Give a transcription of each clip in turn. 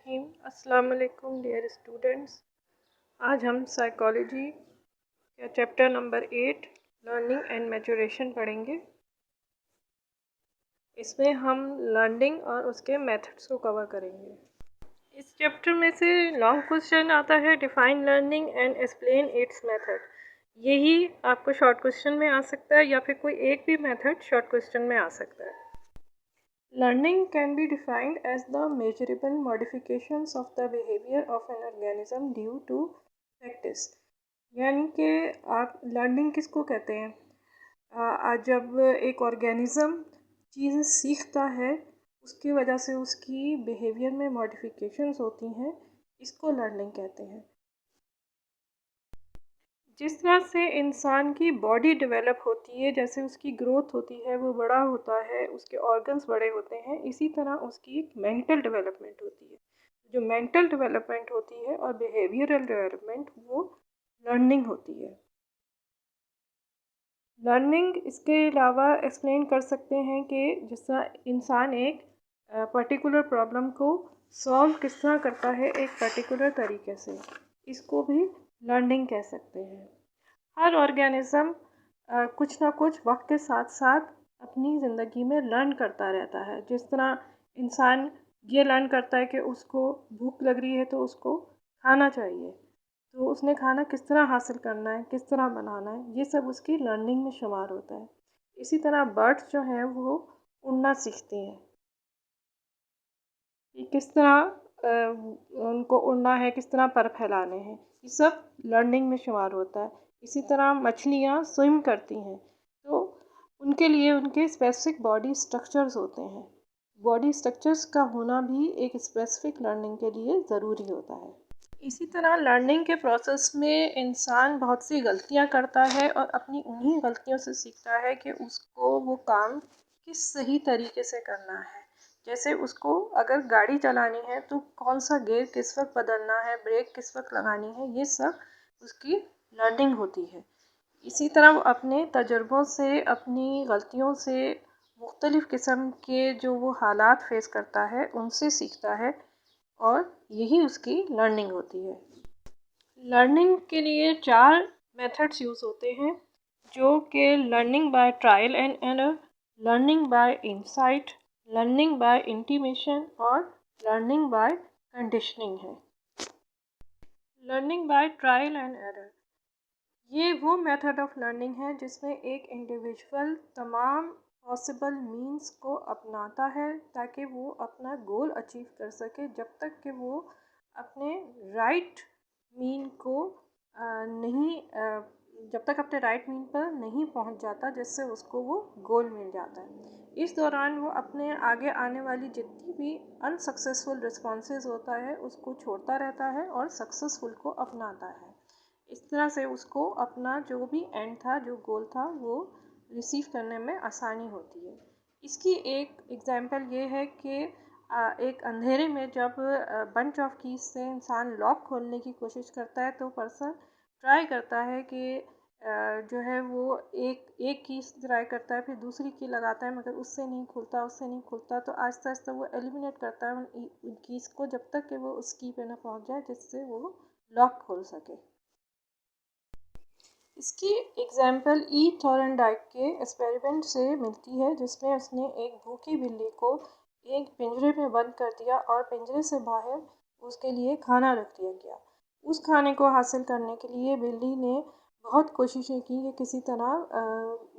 बिस्मिल्लाहिर्रहमानिर्रहीम। अस्सलाम वालेकुम डियर स्टूडेंट्स। आज हम साइकोलॉजी या chapter number 8 learning and maturation पढ़ेंगे। इसमें हम लर्निंग और उसके मेथड्स को कवर करेंगे। इस चैप्टर में से लॉन्ग क्वेश्चन आता है, define learning and explain it's method. यही आपको शॉर्ट क्वेश्चन में आ सकता है या फिर कोई एक भी मेथड शॉर्ट क्वेश्चन में आ सकता है। Learning can be defined as the measurable modifications of the behavior of an organism due to practice। यानी कि आप लर्निंग किसको कहते हैं? जब एक ऑर्गेनिज्म चीज़ें सीखता है, उसकी वजह से उसकी बिहेवियर में मॉडिफिकेशंस होती हैं, इसको लर्निंग कहते हैं। जिस तरह से इंसान की बॉडी डेवलप होती है, जैसे उसकी ग्रोथ होती है, वो बड़ा होता है, उसके ऑर्गन्स बड़े होते हैं, इसी तरह उसकी एक मेंटल डेवलपमेंट होती है। जो मेंटल डेवलपमेंट होती है और बिहेवियरल डेवलपमेंट, वो लर्निंग होती है। लर्निंग इसके अलावा एक्सप्लेन कर सकते हैं कि जिस तरह इंसान एक पर्टिकुलर प्रॉब्लम को सॉल्व किस तरह करता है एक पर्टिकुलर तरीके से, इसको भी लर्निंग कह सकते हैं। हर ऑर्गेनिज्म कुछ ना कुछ वक्त के साथ साथ अपनी ज़िंदगी में लर्न करता रहता है। जिस तरह इंसान ये लर्न करता है कि उसको भूख लग रही है तो उसको खाना चाहिए, तो उसने खाना किस तरह हासिल करना है, किस तरह बनाना है, ये सब उसकी लर्निंग में शुमार होता है। इसी तरह बर्ड्स जो हैं वो उड़ना सीखती हैं कि किस तरह उनको उड़ना है, किस तरह पर फैलाने हैं, ये सब लर्निंग में शुमार होता है। इसी तरह मछलियाँ स्विम करती हैं, तो उनके लिए उनके स्पेसिफिक बॉडी स्ट्रक्चर्स होते हैं। बॉडी स्ट्रक्चर्स का होना भी एक स्पेसिफिक लर्निंग के लिए ज़रूरी होता है। इसी तरह लर्निंग के प्रोसेस में इंसान बहुत सी गलतियां करता है और अपनी उन्हीं गलतियों से सीखता है कि उसको वो काम किस सही तरीके से करना है। जैसे उसको अगर गाड़ी चलानी है तो कौन सा गियर किस वक्त बदलना है, ब्रेक किस वक्त लगानी है, ये सब उसकी लर्निंग होती है। इसी तरह वो अपने तजुर्बों से, अपनी गलतियों से, मुख्तलिफ़ किस्म के जो वो हालात फेस करता है उनसे सीखता है और यही उसकी लर्निंग होती है। लर्निंग के लिए 4 मेथड्स यूज़ होते हैं, जो कि learning by trial and error, learning by insight, learning by intimation और लर्निंग बाय कंडीशनिंग है। Learning by trial and error ये वो मेथड ऑफ लर्निंग है जिसमें एक इंडिविजुअल तमाम पॉसिबल मीन्स को अपनाता है ताकि वो अपना गोल अचीव कर सके, जब तक कि वो अपने राइट मीन को नहीं जब तक अपने राइट मीन पर नहीं पहुंच जाता, जिससे उसको वो गोल मिल जाता है। इस दौरान वो अपने आगे आने वाली जितनी भी अनसक्सेसफुल रिस्पॉन्सेज होता है उसको छोड़ता रहता है और सक्सेसफुल को अपनाता है। इस तरह से उसको अपना जो भी एंड था, जो गोल था, वो रिसीव करने में आसानी होती है। इसकी एक एग्जांपल ये है कि एक अंधेरे में जब बंच ऑफ कीज से इंसान लॉक खोलने की कोशिश करता है तो पर्सन ट्राई करता है कि जो है वो एक कीज ट्राई करता है, फिर दूसरी की लगाता है, मगर उससे नहीं खुलता, तो आहिस्ता आहिस्ता वो एलिमिनेट करता है उन कीज़ को, जब तक कि वो उस की पे ना पहुंच जाए जिससे वो लॉक खोल सके। इसकी एग्जाम्पल ई थॉर्नडाइक के एक्सपेरिमेंट से मिलती है, जिसमें उसने एक भूखी बिल्ली को एक पिंजरे में बंद कर दिया और पिंजरे से बाहर उसके लिए खाना रख दिया गया। उस खाने को हासिल करने के लिए बिल्ली ने बहुत कोशिशें की कि किसी तरह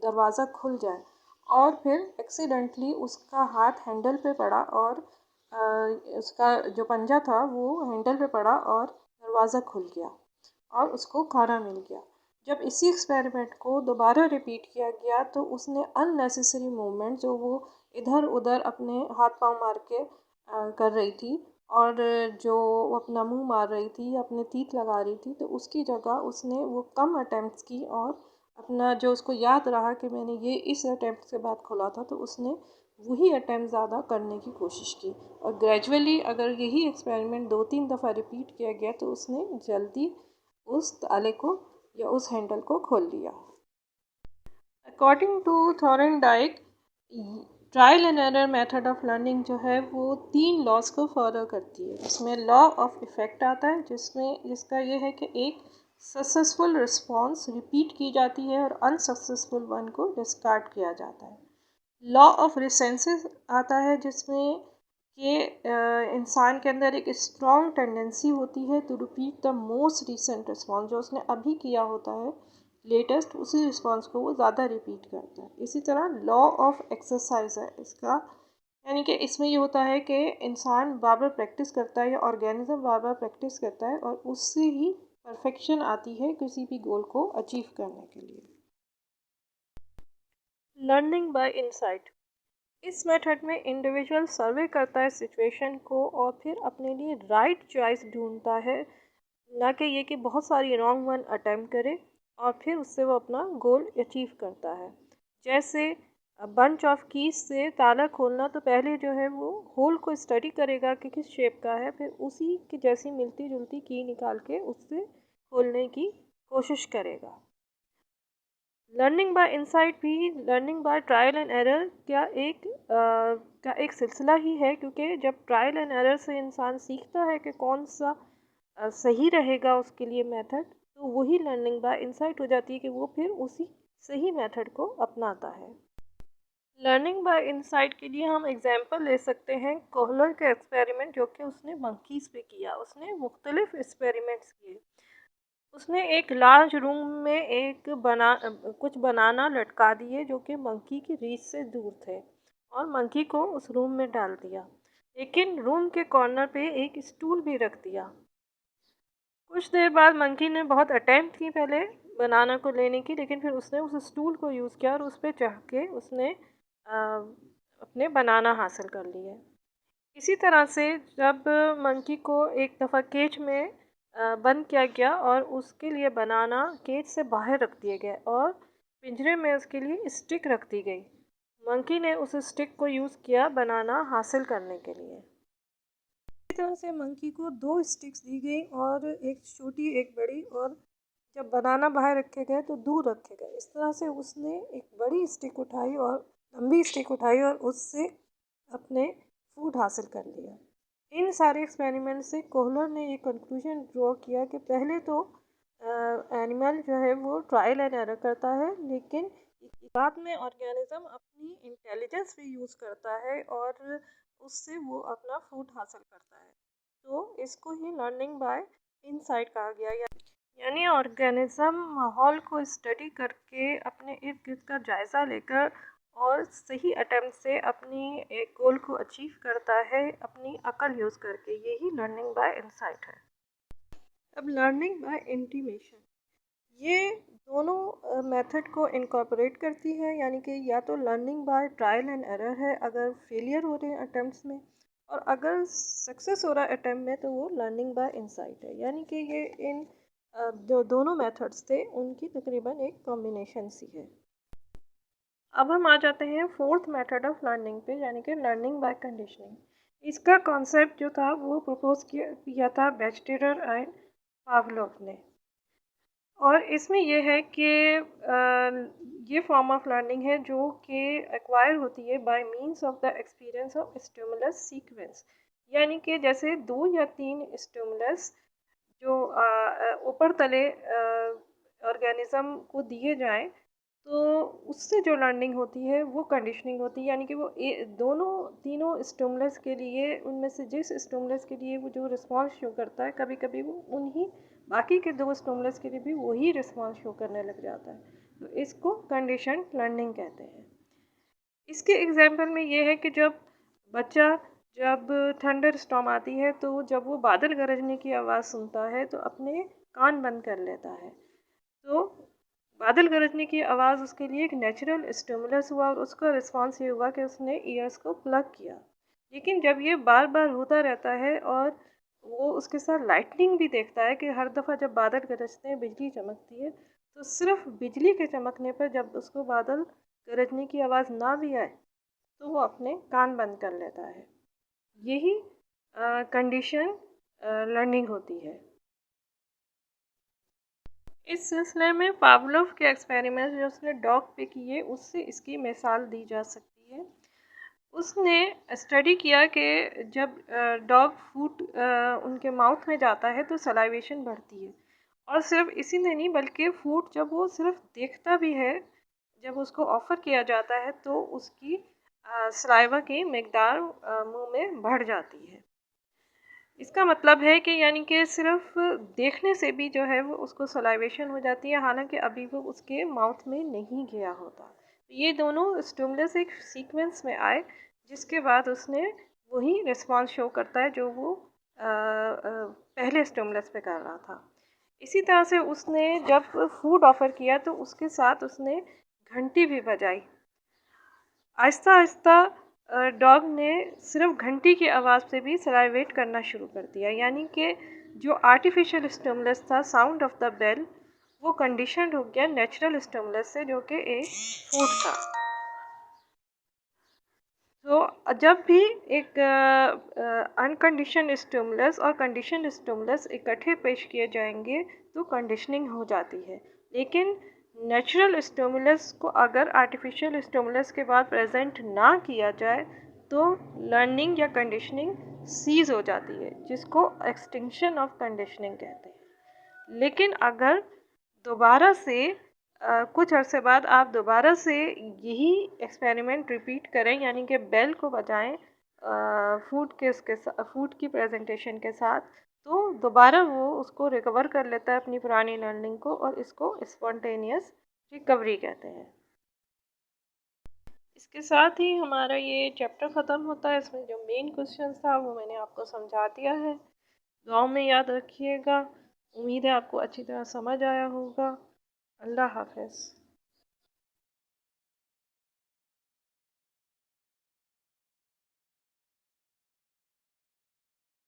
दरवाज़ा खुल जाए, और फिर एक्सीडेंटली उसका हाथ हैंडल पे पड़ा और उसका जो पंजा था वो हैंडल पे पड़ा और दरवाज़ा खुल गया और उसको खाना मिल गया। जब इसी एक्सपेरिमेंट को दोबारा रिपीट किया गया तो उसने अननेसेसरी मूवमेंट जो वो इधर उधर अपने हाथ पांव मार के कर रही थी, और जो वो अपना मुंह मार रही थी, अपने तीत लगा रही थी, तो उसकी जगह उसने वो कम अटेम्प्ट्स की और अपना जो उसको याद रहा कि मैंने ये इस अटेम्प्ट के बाद खोला था, तो उसने वही अटेम्प्ट ज़्यादा करने की कोशिश की। और ग्रेजुअली अगर यही एक्सपेरिमेंट 2-3 दफ़ा रिपीट किया गया तो उसने जल्दी उस ताले को या उस हैंडल को खोल लिया। According to Thorndike, trial and error method of learning जो है वो 3 लॉज को फॉलो करती है। इसमें लॉ ऑफ इफ़ेक्ट आता है जिसका ये है कि एक सक्सेसफुल रिस्पॉन्स रिपीट की जाती है और अनसक्सेसफुल वन को डिस्कार्ड किया जाता है। लॉ ऑफ रिसेंसेस आता है जिसमें कि इंसान के अंदर एक स्ट्रॉन्ग टेंडेंसी होती है to repeat the most recent response, जो उसने अभी किया होता है लेटेस्ट, उसी रिस्पॉन्स को वो ज़्यादा रिपीट करता है। इसी तरह लॉ ऑफ एक्सरसाइज है इसका, यानी कि इसमें ये होता है कि इंसान बार बार प्रैक्टिस करता है या ऑर्गेनिज्म बार बार प्रैक्टिस करता है और उससे ही परफेक्शन आती है किसी भी गोल को अचीव करने के लिए। लर्निंग बाय इंसाइट, इस मेथड में इंडिविजुअल सर्वे करता है सिचुएशन को और फिर अपने लिए राइट चॉइस ढूंढता है, ना कि ये कि बहुत सारी रॉन्ग वन अटेम्प्ट करे और फिर उससे वो अपना गोल अचीव करता है। जैसे बंच ऑफ कीज से ताला खोलना, तो पहले जो है वो होल को स्टडी करेगा कि किस शेप का है, फिर उसी की जैसी मिलती जुलती की निकाल के उससे खोलने की कोशिश करेगा। लर्निंग बाय इंसाइट भी learning by trial and error का एक सिलसिला ही है, क्योंकि जब ट्रायल एंड एरर से इंसान सीखता है कि कौन सा सही रहेगा उसके लिए मेथड, तो वही लर्निंग बाय इंसाइट हो जाती है कि वो फिर उसी सही मेथड को अपनाता है। लर्निंग बाय इंसाइट के लिए हम एग्जांपल ले सकते हैं कोहलर का एक्सपेरिमेंट, जो कि उसने मंकीज़ पे किया। उसने मुख्तलिफ एक्सपेरिमेंट्स किए। उसने एक लार्ज रूम में कुछ बनाना लटका दिए जो कि मंकी की रीच से दूर थे, और मंकी को उस रूम में डाल दिया, लेकिन रूम के कॉर्नर पे एक स्टूल भी रख दिया। कुछ देर बाद मंकी ने बहुत अटेम्प्ट की पहले बनाना को लेने की, लेकिन फिर उसने उस स्टूल को यूज़ किया और उस पर चढ़ के उसने अपने बनाना हासिल कर लिए। इसी तरह से जब मंकी को एक दफ़ा केज में बंद किया गया और उसके लिए बनाना केज से बाहर रख दिए गए और पिंजरे में उसके लिए स्टिक रख दी गई, मंकी ने उस स्टिक को यूज़ किया बनाना हासिल करने के लिए। इसी तरह से मंकी को 2 स्टिक्स दी गई और एक छोटी एक बड़ी, और जब बनाना बाहर रखे गए तो दूर रखे गए। इस तरह से उसने एक बड़ी स्टिक उठाई और लंबी स्टिक उठाई और उससे अपने फूड हासिल कर लिया। इन सारे एक्सपेरिमेंट से कोहलर ने ये कंक्लूजन ड्रॉ किया कि पहले तो एनिमल जो है वो ट्रायल एंड एरर करता है, लेकिन बाद में ऑर्गेनिज्म अपनी इंटेलिजेंस भी यूज़ करता है और उससे वो अपना फूड हासिल करता है। तो इसको ही लर्निंग बाय इनसाइट कहा गया, यानी ऑर्गेनिज्म माहौल को स्टडी करके अपने इर्द गिर्द का जायज़ा लेकर और सही अटेम्प्ट से अपनी एक गोल को अचीव करता है अपनी अकल यूज़ करके। यही लर्निंग बाय इंसाइट है। अब लर्निंग बाय इंटीमेशन, ये दोनों मेथड को इनकॉर्पोरेट करती है, यानी कि या तो learning by trial and error है अगर फेलियर हो रहे हैं अटेम्प्ट्स में, और अगर सक्सेस हो रहा है अटेम्प्ट में तो वो लर्निंग बाय इंसाइट है। यानी कि ये इन जो दोनों मेथड्स थे उनकी तकरीबन एक कॉम्बिनेशन सी है। अब हम आ जाते हैं फोर्थ मेथड ऑफ लर्निंग पे, यानी कि लर्निंग बाय कंडीशनिंग। इसका कॉन्सेप्ट जो था वो प्रपोज किया था बैचलर एंड पावलोव ने, और इसमें यह है कि ये फॉर्म ऑफ लर्निंग है जो कि एक्वायर होती है by means of the experience of stimulus sequence, यानी कि जैसे 2 या 3 स्टिमुलस जो ऊपर तले ऑर्गेनिज्म को दिए जाएं, तो उससे जो लर्निंग होती है वो कंडीशनिंग होती है। यानी कि वो दोनों तीनों स्टिमुलस के लिए, उनमें से जिस स्टिमुलस के लिए वो जो रिस्पॉन्स शो करता है, कभी कभी वो उन्हीं बाकी के 2 स्टिमुलस के लिए भी वही रिस्पॉन्स शो करने लग जाता है, तो इसको कंडीशन लर्निंग कहते हैं। इसके एग्जाम्पल में ये है कि बच्चा जब थंडर स्टॉर्म आती है तो जब वो बादल गरजने की आवाज़ सुनता है तो अपने कान बंद कर लेता है। तो बादल गरजने की आवाज़ उसके लिए एक नेचुरल स्टिमुलस हुआ और उसका रिस्पॉन्स ये हुआ कि उसने ईयर्स को प्लग किया। लेकिन जब ये बार बार होता रहता है और वो उसके साथ लाइटनिंग भी देखता है कि हर दफ़ा जब बादल गरजते हैं बिजली चमकती है, तो सिर्फ बिजली के चमकने पर जब उसको बादल गरजने की आवाज़ ना भी आए तो वो अपने कान बंद कर लेता है। यही कंडीशन लर्निंग होती है। इस सिलसिले में पावलोव के एक्सपेरिमेंट जो उसने डॉग पे किए उससे इसकी मिसाल दी जा सकती है। उसने स्टडी किया कि जब डॉग फूड उनके माउथ में जाता है तो सलाइवेशन बढ़ती है। और सिर्फ इसी में नहीं बल्कि फूड जब वो सिर्फ देखता भी है, जब उसको ऑफ़र किया जाता है तो उसकी सलाइवा की मिकदार मुँह में बढ़ जाती है। इसका मतलब है कि यानी कि सिर्फ देखने से भी जो है वो उसको सलाइवेशन हो जाती है, हालाँकि अभी वो उसके माउथ में नहीं गया होता। ये दोनों स्टिमुलस एक सीक्वेंस में आए, जिसके बाद उसने वही रिस्पॉन्स शो करता है जो वो पहले स्टिमुलस पे कर रहा था। इसी तरह से उसने जब फूड ऑफ़र किया तो उसके साथ उसने घंटी भी बजाई। आहिस्ता-आहिस्ता डॉग ने सिर्फ़ घंटी की आवाज़ से भी सलाइवेट करना शुरू कर दिया, यानी कि जो आर्टिफ़िशियल स्टिमुलस था साउंड ऑफ द बेल, वो कंडीशन्ड हो गया नेचुरल स्टिमुलस से जो कि एक फूड था। तो जब भी एक अनकंडीशन्ड स्टिमुलस और कंडीशन्ड स्टिमुलस इकट्ठे पेश किए जाएँगे तो कंडीशनिंग हो जाती है। लेकिन नेचुरल स्टिमुलस को अगर आर्टिफ़िशियल स्टिमुलस के बाद प्रेज़ेंट ना किया जाए तो लर्निंग या कंडीशनिंग सीज़ हो जाती है, जिसको एक्सटिंक्शन ऑफ कंडीशनिंग कहते हैं। लेकिन अगर दोबारा से कुछ अरसे बाद आप दोबारा से यही एक्सपेरिमेंट रिपीट करें, यानी कि बेल को बजाएं फूड की प्रेजेंटेशन के साथ, तो दोबारा वो उसको रिकवर कर लेता है अपनी पुरानी लर्निंग को, और इसको स्पॉन्टेनियस रिकवरी कहते हैं। इसके साथ ही हमारा ये चैप्टर ख़त्म होता है। इसमें जो मेन क्वेश्चन था वो मैंने आपको समझा दिया है। दुआओं में याद रखिएगा। उम्मीद है आपको अच्छी तरह समझ आया होगा। अल्लाह हाफ़िज़।